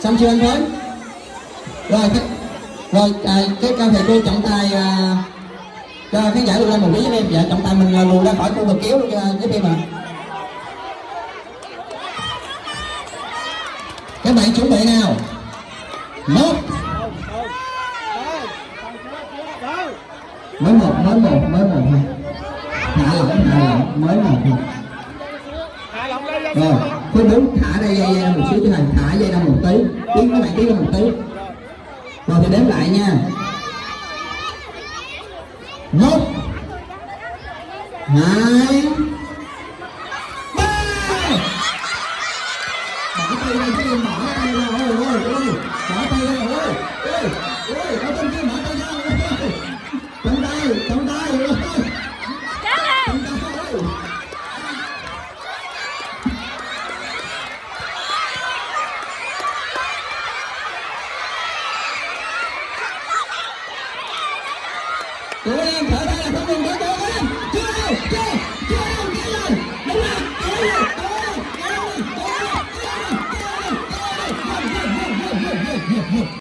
Xong chưa anh Thới? Rồi cái cao thầy cô trọng tài cho khán giả lùi ra một tí với em. Dạ trọng tài mình là lùi ra khỏi khu vực kéo luôn với em ạ. Các bạn chuẩn bị nào. 1 mới một thôi. Thả lỏng mới một thôi. Rồi khuyên đúng thả đây dây ra một xíu cho thầy, thả dây ra một tí, tiến các bạn tiến ra một tí. Rồi thì đếm lại nha. 1 2 3. Bỏ tay ra cho em, bỏ tay ra. Bỏ tay ra ơi. Ở trên kia bỏ tay ra. Trong tay Trong tay ơi. Tụi em thở ra là không ngừng tới em.